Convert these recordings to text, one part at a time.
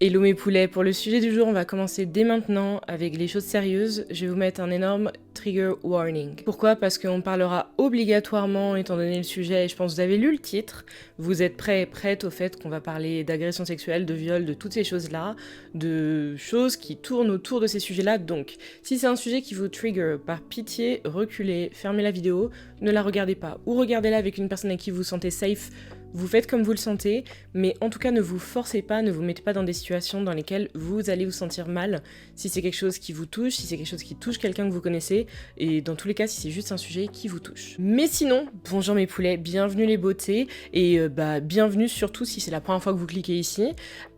Hello mes poulets, pour le sujet du jour, on va commencer dès maintenant avec les choses sérieuses. Je vais vous mettre un énorme trigger warning. Pourquoi ? Parce qu'on parlera obligatoirement, étant donné le sujet, et je pense que vous avez lu le titre, vous êtes prêtes au fait qu'on va parler d'agression sexuelle, de viol, de toutes ces choses-là, de choses qui tournent autour de ces sujets-là. Donc, si c'est un sujet qui vous trigger, par pitié, reculez, fermez la vidéo, ne la regardez pas, ou regardez-la avec une personne avec qui vous vous sentez safe. Vous faites comme vous le sentez, mais en tout cas ne vous forcez pas, ne vous mettez pas dans des situations dans lesquelles vous allez vous sentir mal si c'est quelque chose qui vous touche, si c'est quelque chose qui touche quelqu'un que vous connaissez, et dans tous les cas si c'est juste un sujet qui vous touche. Mais sinon, bonjour mes poulets, bienvenue les beautés, et bienvenue surtout si c'est la première fois que vous cliquez ici.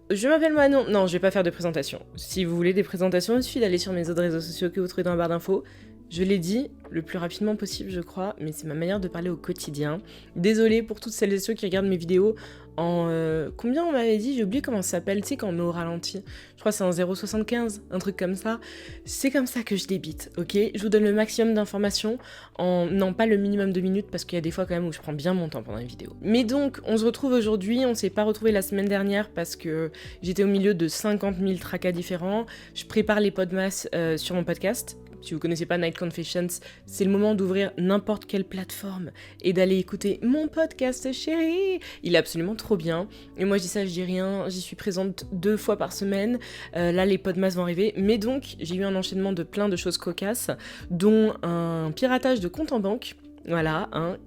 Je m'appelle Manon, non je vais pas faire de présentation. Si vous voulez des présentations, il suffit d'aller sur mes autres réseaux sociaux que vous trouvez dans la barre d'infos. Je l'ai dit le plus rapidement possible, je crois, mais c'est ma manière de parler au quotidien. Désolée pour toutes celles et ceux qui regardent mes vidéos en... combien on m'avait dit ? J'ai oublié comment ça s'appelle, tu sais, quand on met au ralenti. Je crois que c'est en 0,75, un truc comme ça. C'est comme ça que je débite, ok ? Je vous donne le maximum d'informations en... Non, pas le minimum de minutes, parce qu'il y a des fois quand même où je prends bien mon temps pendant une vidéo. Mais donc, on se retrouve aujourd'hui, on s'est pas retrouvé la semaine dernière parce que j'étais au milieu de 50 000 tracas différents. Je prépare les podmas sur mon podcast. Si vous connaissez pas Night Confessions, c'est le moment d'ouvrir n'importe quelle plateforme et d'aller écouter mon podcast chéri. Il est absolument trop bien. Et moi je dis ça, je dis rien, j'y suis présente 2 fois par semaine. Là les podmas vont arriver. Mais donc j'ai eu un enchaînement de plein de choses cocasses, dont un piratage de compte en banque. Voilà, hein.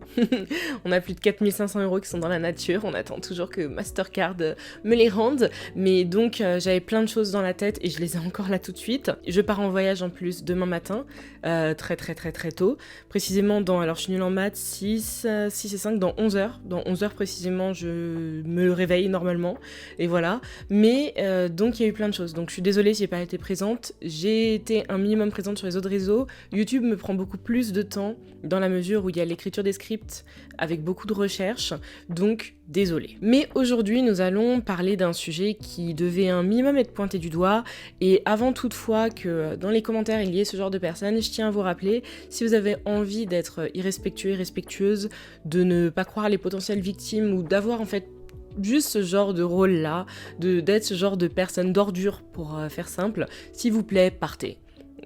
On a plus de 4500 € qui sont dans la nature, on attend toujours que Mastercard me les rende, mais donc j'avais plein de choses dans la tête et je les ai encore là tout de suite. Je pars en voyage en plus demain matin, très tôt, précisément dans, alors je suis nulle en maths, 6 et 5, dans 11 heures. Dans 11 heures précisément, je me réveille normalement, et voilà. Mais donc il y a eu plein de choses, donc je suis désolée si j'ai pas été présente, j'ai été un minimum présente sur les autres réseaux. YouTube me prend beaucoup plus de temps, dans la mesure où il y a l'écriture des scripts avec beaucoup de recherches, donc désolé. Mais aujourd'hui, nous allons parler d'un sujet qui devait un minimum être pointé du doigt, et avant toutefois que dans les commentaires il y ait ce genre de personnes, je tiens à vous rappeler, si vous avez envie d'être irrespectueux, irrespectueuse, de ne pas croire les potentielles victimes, ou d'avoir en fait juste ce genre de rôle-là, d'être ce genre de personne d'ordure pour faire simple, s'il vous plaît, partez.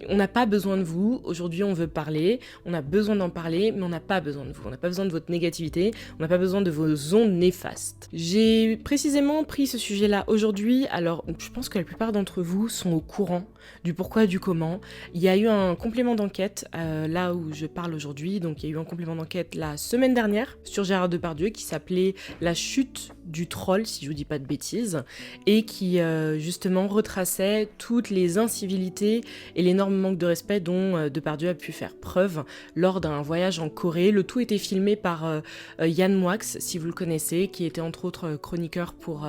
On n'a pas besoin de vous, aujourd'hui on veut parler, on a besoin d'en parler, mais on n'a pas besoin de vous, on n'a pas besoin de votre négativité, on n'a pas besoin de vos ondes néfastes. J'ai précisément pris ce sujet-là aujourd'hui, alors je pense que la plupart d'entre vous sont au courant du pourquoi et du comment. Il y a eu un complément d'enquête, là où je parle aujourd'hui, donc il y a eu un complément d'enquête la semaine dernière sur Gérard Depardieu qui s'appelait La chute du troll, si je vous dis pas de bêtises, et qui justement retraçait toutes les incivilités et l'énorme manque de respect dont Depardieu a pu faire preuve lors d'un voyage en Corée. Le tout était filmé par Yann Moix, si vous le connaissez, qui était entre autres chroniqueur pour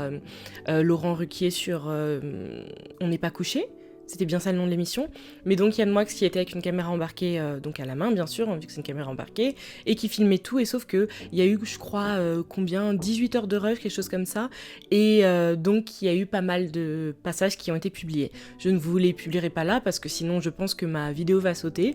Laurent Ruquier sur On n'est pas couché. C'était bien ça le nom de l'émission. Mais donc Yann Moix qui était avec une caméra embarquée, donc à la main bien sûr, vu que c'est une caméra embarquée, et qui filmait tout, et sauf que il y a eu, je crois, 18 heures de rush, quelque chose comme ça, et donc il y a eu pas mal de passages qui ont été publiés. Je ne vous les publierai pas là, parce que sinon je pense que ma vidéo va sauter.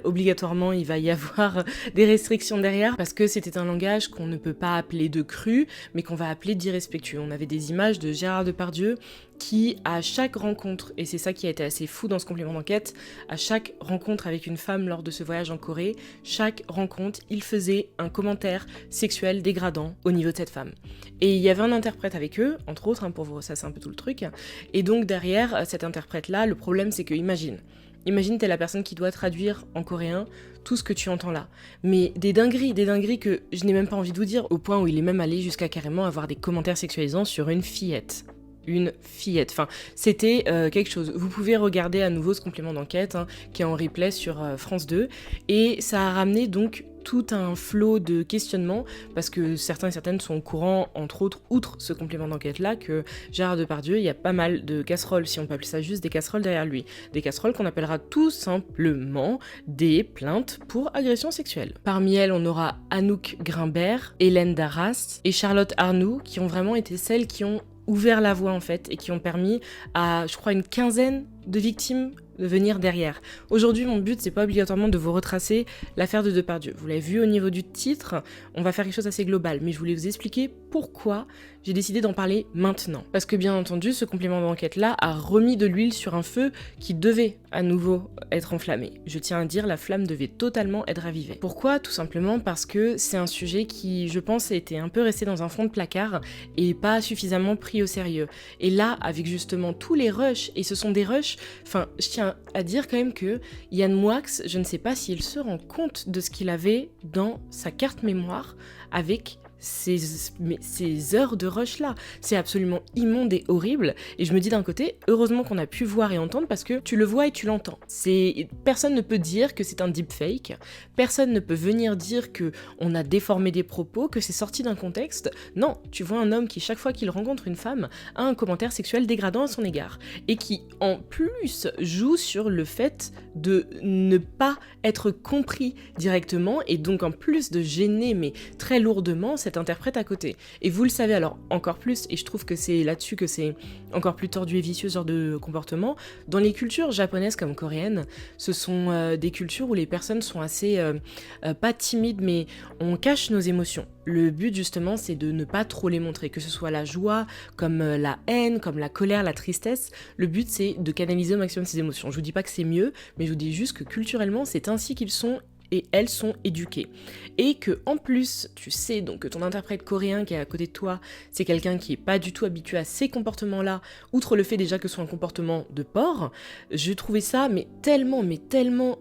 Obligatoirement, il va y avoir des restrictions derrière, parce que c'était un langage qu'on ne peut pas appeler de cru, mais qu'on va appeler d'irrespectueux. On avait des images de Gérard Depardieu qui, à chaque rencontre, et c'est ça qui a été assez fou dans ce complément d'enquête, à chaque rencontre avec une femme lors de ce voyage en Corée, chaque rencontre, il faisait un commentaire sexuel dégradant au niveau de cette femme. Et il y avait un interprète avec eux, entre autres, pour vous, ça c'est un peu tout le truc, et donc derrière cet interprète-là, le problème c'est que, imagine t'es la personne qui doit traduire en coréen tout ce que tu entends là. Mais des dingueries que je n'ai même pas envie de vous dire, au point où il est même allé jusqu'à carrément avoir des commentaires sexualisants sur une fillette. Enfin, c'était quelque chose. Vous pouvez regarder à nouveau ce complément d'enquête qui est en replay sur France 2, et ça a ramené donc tout un flot de questionnements, parce que certains et certaines sont au courant, entre autres, outre ce complément d'enquête-là, que Gérard Depardieu, il y a pas mal de casseroles, si on peut appeler ça juste des casseroles derrière lui. Des casseroles qu'on appellera tout simplement des plaintes pour agression sexuelle. Parmi elles, on aura Anouk Grimbert, Hélène Darras et Charlotte Arnoux, qui ont vraiment été celles qui ont ouvert la voie en fait, et qui ont permis à, je crois, une quinzaine de victimes de venir derrière. Aujourd'hui, mon but, c'est pas obligatoirement de vous retracer l'affaire de Depardieu. Vous l'avez vu au niveau du titre, on va faire quelque chose d'assez global, mais je voulais vous expliquer pourquoi j'ai décidé d'en parler maintenant. Parce que bien entendu, ce complément d'enquête-là a remis de l'huile sur un feu qui devait à nouveau être enflammé. Je tiens à dire, la flamme devait totalement être ravivée. Pourquoi ? Tout simplement parce que c'est un sujet qui, je pense, a été un peu resté dans un fond de placard et pas suffisamment pris au sérieux. Et là, avec justement tous les rushs, et ce sont des rushs, enfin, je tiens à dire quand même que Yann Moix, je ne sais pas s'il se rend compte de ce qu'il avait dans sa carte mémoire avec ces heures de rush là, c'est absolument immonde et horrible, et je me dis d'un côté, heureusement qu'on a pu voir et entendre parce que tu le vois et tu l'entends. Personne ne peut dire que c'est un deepfake, personne ne peut venir dire que on a déformé des propos, que c'est sorti d'un contexte. Non, tu vois un homme qui chaque fois qu'il rencontre une femme a un commentaire sexuel dégradant à son égard, et qui en plus joue sur le fait de ne pas être compris directement, et donc en plus de gêner mais très lourdement cet interprète à côté. Et vous le savez alors encore plus, et je trouve que c'est là-dessus que c'est encore plus tordu et vicieux ce genre de comportement, dans les cultures japonaises comme coréennes, ce sont des cultures où les personnes sont assez, pas timides, mais on cache nos émotions. Le but justement c'est de ne pas trop les montrer, que ce soit la joie, comme la haine, comme la colère, la tristesse. Le but c'est de canaliser au maximum ces émotions. Je vous dis pas que c'est mieux, mais je vous dis juste que culturellement c'est ainsi qu'ils sont et elles sont éduquées. Et que en plus, tu sais donc que ton interprète coréen qui est à côté de toi, c'est quelqu'un qui est pas du tout habitué à ces comportements-là, outre le fait déjà que ce soit un comportement de porc, je trouvais ça mais tellement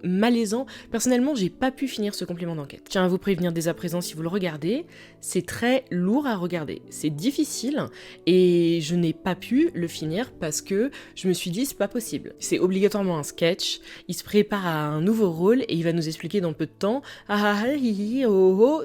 malaisant. Personnellement, j'ai pas pu finir ce complément d'enquête. Je tiens à vous prévenir dès à présent si vous le regardez, c'est très lourd à regarder, c'est difficile et je n'ai pas pu le finir parce que je me suis dit c'est pas possible. C'est obligatoirement un sketch, il se prépare à un nouveau rôle et il va nous expliquer dans peu de temps,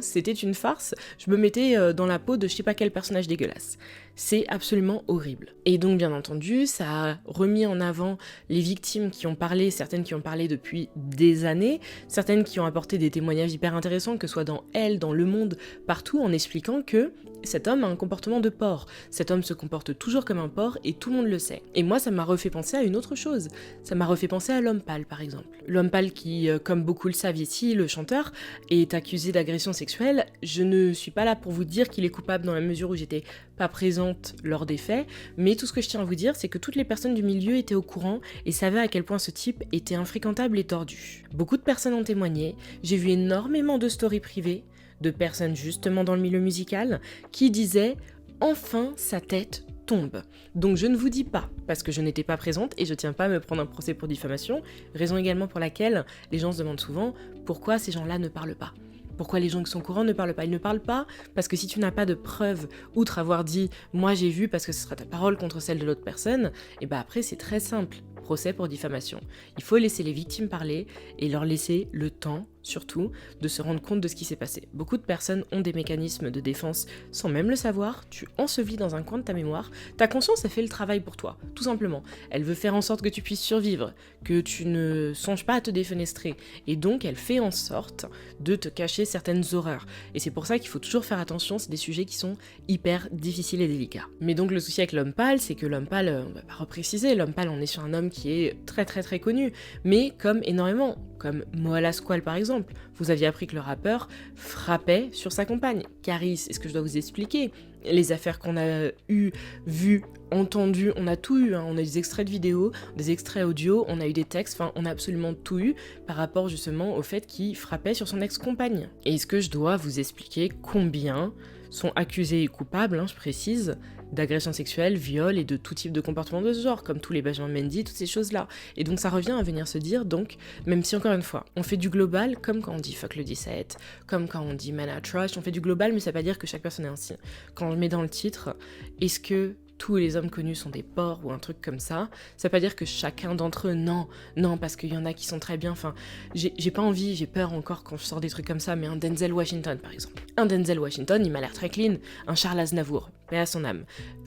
c'était une farce, je me mettais dans la peau de je sais pas quel personnage dégueulasse. C'est absolument horrible. Et donc bien entendu, ça a remis en avant les victimes qui ont parlé, certaines qui ont parlé depuis des années, certaines qui ont apporté des témoignages hyper intéressants, que ce soit dans Elle, dans Le Monde, partout, en expliquant que cet homme a un comportement de porc. Cet homme se comporte toujours comme un porc et tout le monde le sait. Et moi, ça m'a refait penser à une autre chose. Ça m'a refait penser à L'Homme Pâle, par exemple. L'Homme Pâle qui, comme beaucoup le savent ici, le chanteur, est accusé d'agression sexuelle. Je ne suis pas là pour vous dire qu'il est coupable dans la mesure où j'étais pas présente lors des faits, mais tout ce que je tiens à vous dire, c'est que toutes les personnes du milieu étaient au courant et savaient à quel point ce type était infréquentable et tordu. Beaucoup de personnes ont témoigné, j'ai vu énormément de stories privées, de personnes justement dans le milieu musical, qui disaient « enfin sa tête tombe ». Donc je ne vous dis pas, parce que je n'étais pas présente et je tiens pas à me prendre un procès pour diffamation, raison également pour laquelle les gens se demandent souvent pourquoi ces gens-là ne parlent pas. Pourquoi les gens qui sont au courant ne parlent pas ? Ils ne parlent pas parce que si tu n'as pas de preuves, outre avoir dit « moi j'ai vu » parce que ce sera ta parole contre celle de l'autre personne, et bah après c'est très simple, procès pour diffamation. Il faut laisser les victimes parler et leur laisser le temps, surtout, de se rendre compte de ce qui s'est passé. Beaucoup de personnes ont des mécanismes de défense sans même le savoir, tu ensevelis dans un coin de ta mémoire, ta conscience a fait le travail pour toi, tout simplement. Elle veut faire en sorte que tu puisses survivre, que tu ne songes pas à te défenestrer, et donc elle fait en sorte de te cacher certaines horreurs. Et c'est pour ça qu'il faut toujours faire attention, c'est des sujets qui sont hyper difficiles et délicats. Mais donc le souci avec L'Homme Pâle, c'est que L'Homme Pâle, on va pas repréciser, L'Homme Pâle on est sur un homme qui est très connu, mais comme énormément, comme Moala Squall par exemple. Vous aviez appris que le rappeur frappait sur sa compagne. Caris, est-ce que je dois vous expliquer ? Les affaires qu'on a vues, entendues, on a tout eu, hein. On a des extraits de vidéos, des extraits audio, on a eu des textes, enfin on a absolument tout eu par rapport justement au fait qu'il frappait sur son ex-compagne. Et est-ce que je dois vous expliquer combien sont accusés et coupables, hein, je précise, d'agression sexuelle, viol et de tout type de comportement de ce genre, comme tous les Benjamin Mendy, toutes ces choses-là. Et donc ça revient à venir se dire, donc, même si encore une fois, on fait du global, comme quand on dit fuck le 17, comme quand on dit man à trash, on fait du global, mais ça veut pas dire que chaque personne est ainsi. Quand on le met dans le titre, est-ce que tous les hommes connus sont des porcs ou un truc comme ça veut pas dire que chacun d'entre eux, non, parce qu'il y en a qui sont très bien, enfin, j'ai pas envie, j'ai peur encore quand je sors des trucs comme ça, mais un Denzel Washington par exemple. Un Denzel Washington, il m'a l'air très clean, un Charles Aznavour, paix à son âme.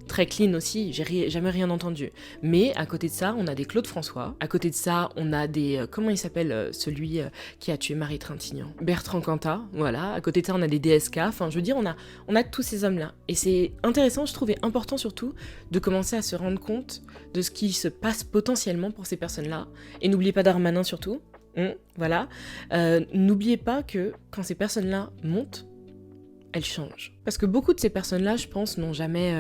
très clean aussi, jamais rien entendu. Mais à côté de ça, on a des Claude François. À côté de ça, on a des... comment il s'appelle celui qui a tué Marie Trintignant, Bertrand Cantat, voilà. À côté de ça, on a des DSK. Enfin, je veux dire, on a tous ces hommes-là. Et c'est intéressant, je trouvais important surtout, de commencer à se rendre compte de ce qui se passe potentiellement pour ces personnes-là. Et n'oubliez pas Darmanin surtout. Voilà. N'oubliez pas que quand ces personnes-là montent, elles changent. Parce que beaucoup de ces personnes-là, je pense, n'ont jamais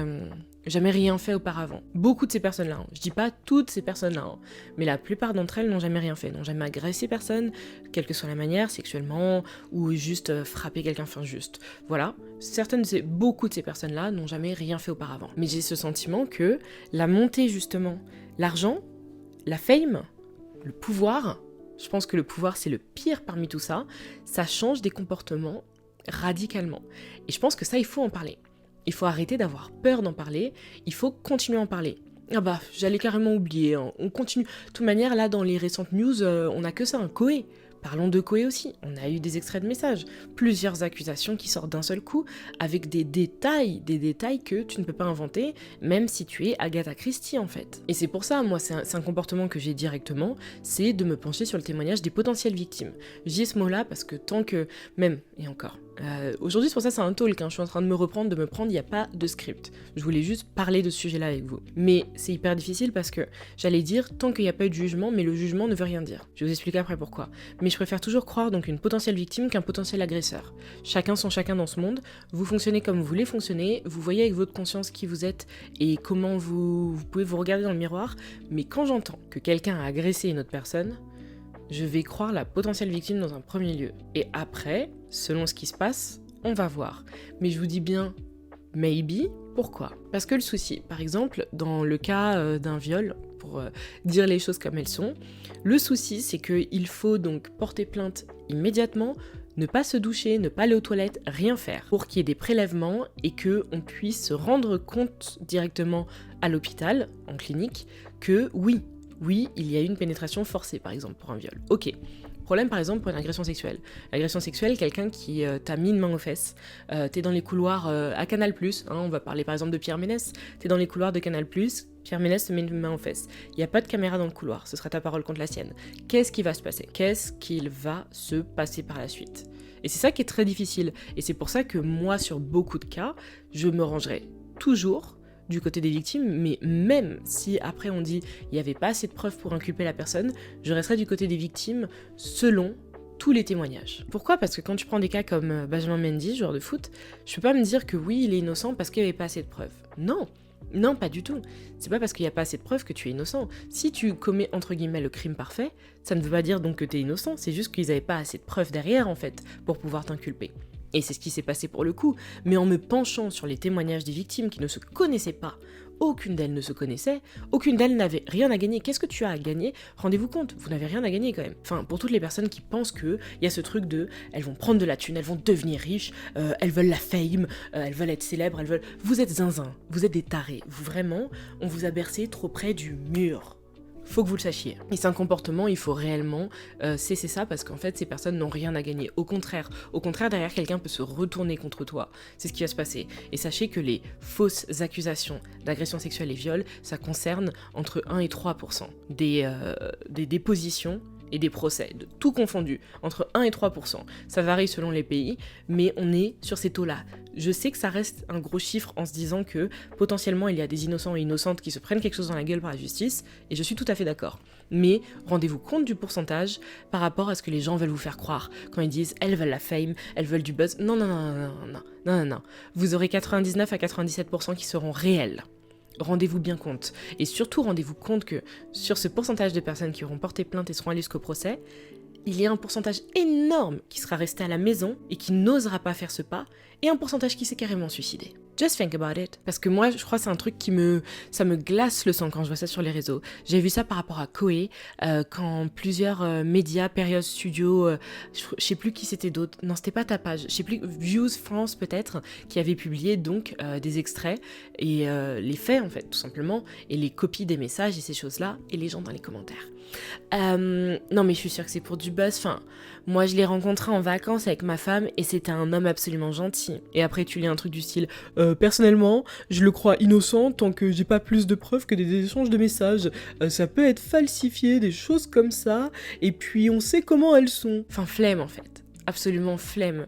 rien fait auparavant. Beaucoup de ces personnes-là. Je dis pas toutes ces personnes-là, hein, mais la plupart d'entre elles n'ont jamais rien fait, n'ont jamais agressé personne, quelle que soit la manière, sexuellement, ou juste frappé quelqu'un, enfin juste. Voilà. Beaucoup de ces personnes-là n'ont jamais rien fait auparavant. Mais j'ai ce sentiment que la montée, justement, l'argent, la fame, le pouvoir, je pense que le pouvoir, c'est le pire parmi tout ça, ça change des comportements radicalement. Et je pense que ça, il faut en parler. Il faut arrêter d'avoir peur d'en parler, il faut continuer à en parler. Ah bah, j'allais carrément oublier, hein. On continue. De toute manière, là, dans les récentes news, on a que ça, un Koé. Parlons de Koé aussi, on a eu des extraits de messages, plusieurs accusations qui sortent d'un seul coup, avec des détails que tu ne peux pas inventer, même si tu es Agatha Christie en fait. Et c'est pour ça, moi, c'est un comportement que j'ai directement, c'est de me pencher sur le témoignage des potentielles victimes. Je dis ce mot-là parce que tant que, même, et encore, aujourd'hui c'est pour ça c'est un talk, hein, je suis en train de me prendre, il n'y a pas de script. Je voulais juste parler de ce sujet-là avec vous. Mais c'est hyper difficile parce que, j'allais dire, tant qu'il n'y a pas eu de jugement, mais le jugement ne veut rien dire. Je vais vous expliquer après pourquoi. Mais je préfère toujours croire donc une potentielle victime qu'un potentiel agresseur. Chacun son chacun dans ce monde, vous fonctionnez comme vous voulez fonctionner, vous voyez avec votre conscience qui vous êtes et comment vous pouvez vous regarder dans le miroir, mais quand j'entends que quelqu'un a agressé une autre personne, je vais croire la potentielle victime dans un premier lieu. Et après, selon ce qui se passe, on va voir. Mais je vous dis bien, maybe, pourquoi ? Parce que le souci, par exemple, dans le cas d'un viol, pour dire les choses comme elles sont, le souci c'est qu'il faut donc porter plainte immédiatement, ne pas se doucher, ne pas aller aux toilettes, rien faire, pour qu'il y ait des prélèvements et qu'on puisse se rendre compte directement à l'hôpital, en clinique, que oui, il y a eu une pénétration forcée, par exemple, pour un viol. Ok. Problème, par exemple, pour une agression sexuelle. Agression sexuelle, quelqu'un qui t'a mis une main aux fesses, t'es dans les couloirs à Canal+, hein, on va parler par exemple de Pierre Ménès, t'es dans les couloirs de Canal+, Pierre Ménès te met une main aux fesses. Il n'y a pas de caméra dans le couloir, ce sera ta parole contre la sienne. Qu'est-ce qui va se passer ? Qu'est-ce qu'il va se passer par la suite ? Et c'est ça qui est très difficile. Et c'est pour ça que moi, sur beaucoup de cas, je me rangerai toujours du côté des victimes, mais même si après on dit il n'y avait pas assez de preuves pour inculper la personne, je resterai du côté des victimes selon tous les témoignages. Pourquoi ? Parce que quand tu prends des cas comme Benjamin Mendy, joueur de foot, je peux pas me dire que oui, il est innocent parce qu'il n'y avait pas assez de preuves. Non, pas du tout. C'est pas parce qu'il n'y a pas assez de preuves que tu es innocent. Si tu commets entre guillemets le crime parfait, ça ne veut pas dire donc que tu es innocent, c'est juste qu'ils n'avaient pas assez de preuves derrière en fait pour pouvoir t'inculper. Et c'est ce qui s'est passé pour le coup, mais en me penchant sur les témoignages des victimes qui ne se connaissaient pas, aucune d'elles ne se connaissait, aucune d'elles n'avait rien à gagner. Qu'est-ce que tu as à gagner ? Rendez-vous compte, vous n'avez rien à gagner quand même. Enfin, pour toutes les personnes qui pensent qu'il y a ce truc de elles vont prendre de la thune, elles vont devenir riches, elles veulent la fame, elles veulent être célèbres, elles veulent... Vous êtes zinzin, vous êtes des tarés. Vous vraiment, on vous a bercé trop près du mur. Faut que vous le sachiez. Et c'est un comportement, il faut réellement cesser ça parce qu'en fait, ces personnes n'ont rien à gagner. Au contraire, derrière, quelqu'un peut se retourner contre toi. C'est ce qui va se passer. Et sachez que les fausses accusations d'agression sexuelle et viol, ça concerne entre 1 et 3% des dépositions et des procès, de tout confondu, entre 1 et 3%. Ça varie selon les pays, mais on est sur ces taux-là. Je sais que ça reste un gros chiffre en se disant que potentiellement il y a des innocents et innocentes qui se prennent quelque chose dans la gueule par la justice, et je suis tout à fait d'accord. Mais rendez-vous compte du pourcentage par rapport à ce que les gens veulent vous faire croire quand ils disent elles veulent la fame, elles veulent du buzz. Non. Vous aurez 99 à 97% qui seront réels. Rendez-vous bien compte. Et surtout, rendez-vous compte que sur ce pourcentage de personnes qui auront porté plainte et seront allées jusqu'au procès, il y a un pourcentage énorme qui sera resté à la maison et qui n'osera pas faire ce pas, et un pourcentage qui s'est carrément suicidé. Just think about it. Parce que moi, je crois que c'est un truc ça me glace le sang quand je vois ça sur les réseaux. J'ai vu ça par rapport à Koé, quand plusieurs médias, Période Studio, je sais plus qui c'était d'autres, non c'était pas ta page, je sais plus, Views France peut-être, qui avait publié donc des extraits, et les faits en fait, tout simplement, et les copies des messages et ces choses-là, et les gens dans les commentaires. Non mais je suis sûre que c'est pour du buzz, enfin, moi je l'ai rencontré en vacances avec ma femme et c'était un homme absolument gentil. Et après tu lis un truc du style personnellement, je le crois innocent tant que j'ai pas plus de preuves que des échanges de messages. Ça peut être falsifié, des choses comme ça, et puis on sait comment elles sont. Enfin, flemme en fait. Absolument flemme.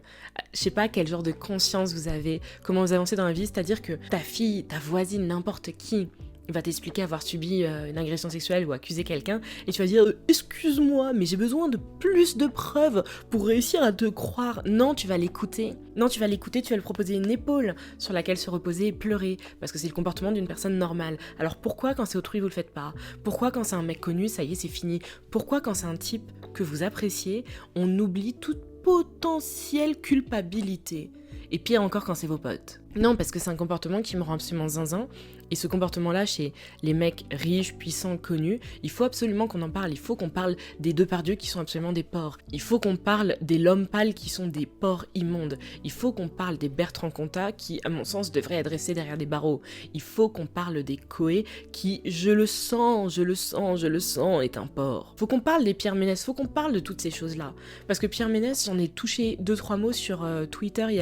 Je sais pas quel genre de conscience vous avez, comment vous avancez dans la vie, c'est-à-dire que ta fille, ta voisine, n'importe qui va t'expliquer avoir subi une agression sexuelle ou accuser quelqu'un et tu vas dire excuse-moi mais j'ai besoin de plus de preuves pour réussir à te croire. Non, tu vas l'écouter. Non, tu vas l'écouter, tu vas lui proposer une épaule sur laquelle se reposer et pleurer parce que c'est le comportement d'une personne normale. Alors pourquoi quand c'est autrui vous le faites pas? Pourquoi quand c'est un mec connu, ça y est, c'est fini? Pourquoi quand c'est un type que vous appréciez, on oublie toute potentielle culpabilité? Et pire encore quand c'est vos potes. Non, parce que c'est un comportement qui me rend absolument zinzin. Et ce comportement-là, chez les mecs riches, puissants, connus, il faut absolument qu'on en parle. Il faut qu'on parle des Depardieu qui sont absolument des porcs. Il faut qu'on parle des L'Homme Pâle qui sont des porcs immondes. Il faut qu'on parle des Bertrand Cantat qui, à mon sens, devraient être dressés derrière des barreaux. Il faut qu'on parle des Coé qui, je le sens, est un porc. Faut qu'on parle des Pierre Ménès, faut qu'on parle de toutes ces choses-là. Parce que Pierre Ménès, j'en ai touché 2-3 mots sur Twitter il y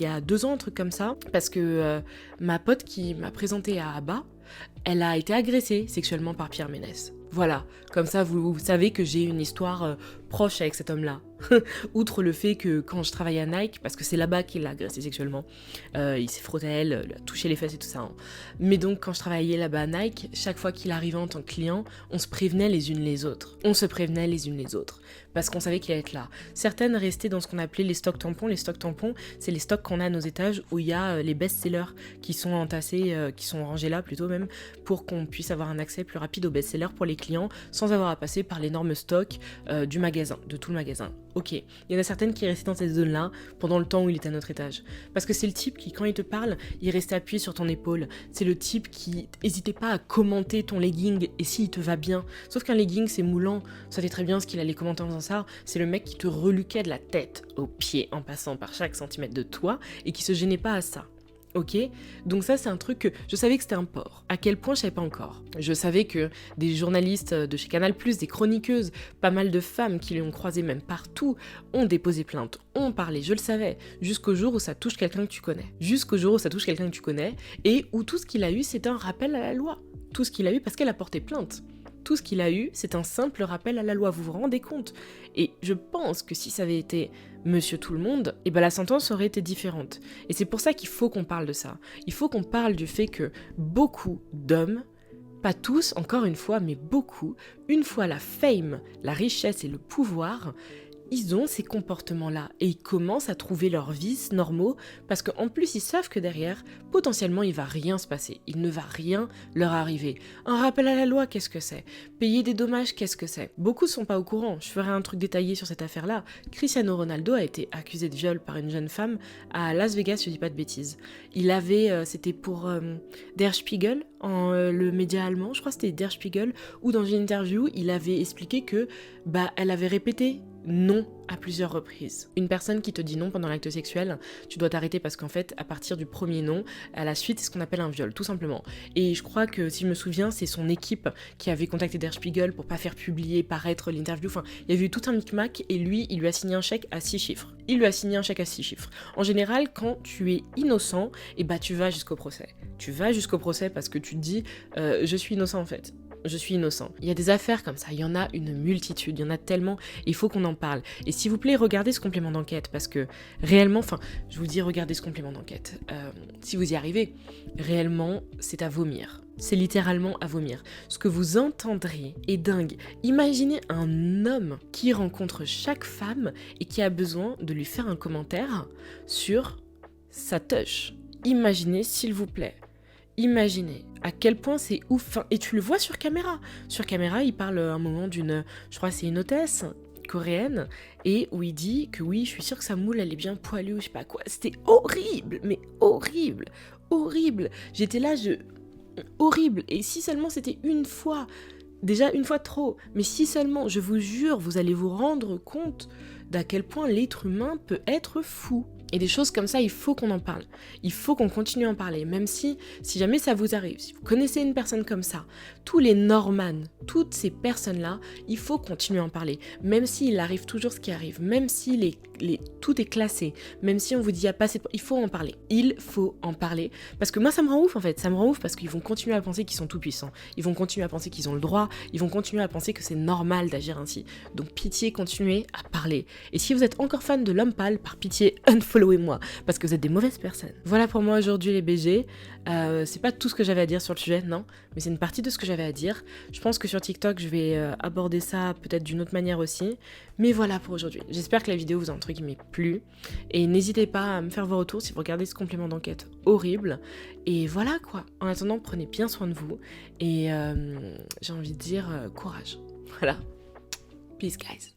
a 2 ans, un truc comme ça. Parce que ma pote qui m'a présenté à Abba, elle a été agressée sexuellement par Pierre Ménès. Voilà, comme ça vous savez que j'ai une histoire proche avec cet homme-là. Outre le fait que quand je travaillais à Nike, parce que c'est là-bas qu'il l'a agressée sexuellement, il s'est frotté à elle, lui a touché les fesses et tout ça. Hein. Mais donc quand je travaillais là-bas à Nike, chaque fois qu'il arrivait en tant que client, on se prévenait les unes les autres. Parce qu'on savait qu'il allait être là. Certaines restaient dans ce qu'on appelait les stocks tampons. Les stocks tampons, c'est les stocks qu'on a à nos étages où il y a les best-sellers qui sont entassés, qui sont rangés là plutôt même, pour qu'on puisse avoir un accès plus rapide aux best-sellers pour les clients sans avoir à passer par l'énorme stock du magasin, de tout le magasin. Ok, il y en a certaines qui restaient dans cette zone-là pendant le temps où il était à notre étage. Parce que c'est le type qui, quand il te parle, il reste appuyé sur ton épaule. C'est le type qui n'hésitait pas à commenter ton legging et s'il te va bien. Sauf qu'un legging, c'est moulant. Ça savait très bien ce qu'il allait commenter en faisant ça. C'est le mec qui te reluquait de la tête aux pieds en passant par chaque centimètre de toi et qui se gênait pas à ça. Ok, donc ça c'est un truc que je savais que c'était un porc. À quel point je savais pas encore. Je savais que des journalistes de chez Canal+, des chroniqueuses, pas mal de femmes qui l'ont croisé même partout, ont déposé plainte, ont parlé, je le savais, jusqu'au jour où ça touche quelqu'un que tu connais. Et où tout ce qu'il a eu c'est un rappel à la loi. Tout ce qu'il a eu parce qu'elle a porté plainte. Tout ce qu'il a eu, c'est un simple rappel à la loi, vous vous rendez compte? Et je pense que si ça avait été Monsieur Tout-le-Monde, et ben la sentence aurait été différente. Et c'est pour ça qu'il faut qu'on parle de ça. Il faut qu'on parle du fait que beaucoup d'hommes, pas tous, encore une fois, mais beaucoup, une fois la fame, la richesse et le pouvoir, ils ont ces comportements-là et ils commencent à trouver leurs vices normaux parce qu'en plus ils savent que derrière, potentiellement il va rien se passer, il ne va rien leur arriver. Un rappel à la loi, qu'est-ce que c'est? Payer des dommages, qu'est-ce que c'est? Beaucoup sont pas au courant, je ferai un truc détaillé sur cette affaire-là. Cristiano Ronaldo a été accusé de viol par une jeune femme à Las Vegas, je dis pas de bêtises. Il avait, c'était pour Der Spiegel, le média allemand, je crois que c'était Der Spiegel, où dans une interview, il avait expliqué que elle avait répété non à plusieurs reprises. Une personne qui te dit non pendant l'acte sexuel, tu dois t'arrêter parce qu'en fait, à partir du premier non, à la suite, c'est ce qu'on appelle un viol, tout simplement. Et je crois que, si je me souviens, c'est son équipe qui avait contacté Der Spiegel pour pas faire publier, paraître l'interview. Enfin, il y avait eu tout un micmac et lui, il lui a signé un chèque à 6 chiffres. En général, quand tu es innocent, tu vas jusqu'au procès. Tu vas jusqu'au procès parce que tu te dis, je suis innocent en fait. Je suis innocent. Il y a des affaires comme ça, il y en a une multitude, il y en a tellement, il faut qu'on en parle. Et s'il vous plaît, regardez ce complément d'enquête, parce que réellement, je vous dis, regardez ce complément d'enquête. Si vous y arrivez, réellement, c'est à vomir. C'est littéralement à vomir. Ce que vous entendrez est dingue. Imaginez un homme qui rencontre chaque femme et qui a besoin de lui faire un commentaire sur sa touche. Imaginez, s'il vous plaît. Imaginez à quel point c'est ouf. Et tu le vois sur caméra. Sur caméra, il parle à un moment d'une, je crois que c'est une hôtesse coréenne, et où il dit que oui, je suis sûre que sa moule, elle est bien poilue, je sais pas quoi. C'était horrible, mais horrible. J'étais là, horrible. Et si seulement c'était une fois, déjà une fois trop, mais si seulement, je vous jure, vous allez vous rendre compte d'à quel point l'être humain peut être fou. Et des choses comme ça, il faut qu'on en parle. Il faut qu'on continue à en parler. Même si jamais ça vous arrive, si vous connaissez une personne comme ça, tous les Norman, toutes ces personnes-là, il faut continuer à en parler. Même s'il arrive toujours ce qui arrive, même si tout est classé, même si on vous dit il y a pas assez de... Il faut en parler. Il faut en parler. Parce que moi, ça me rend ouf en fait. Ça me rend ouf parce qu'ils vont continuer à penser qu'ils sont tout puissants. Ils vont continuer à penser qu'ils ont le droit. Ils vont continuer à penser que c'est normal d'agir ainsi. Donc pitié, continuez à parler. Et si vous êtes encore fan de l'homme pâle, par pitié, unfollowez-moi, parce que vous êtes des mauvaises personnes. Voilà pour moi aujourd'hui les BG. C'est pas tout ce que j'avais à dire sur le sujet, non, mais c'est une partie de ce que j'avais à dire. Je pense que sur TikTok, je vais aborder ça peut-être d'une autre manière aussi. Mais voilà pour aujourd'hui. J'espère que la vidéo vous a entre guillemets plu. Et n'hésitez pas à me faire vos retours si vous regardez ce complément d'enquête horrible. Et voilà quoi. En attendant, prenez bien soin de vous. Et j'ai envie de dire courage. Voilà. Peace guys.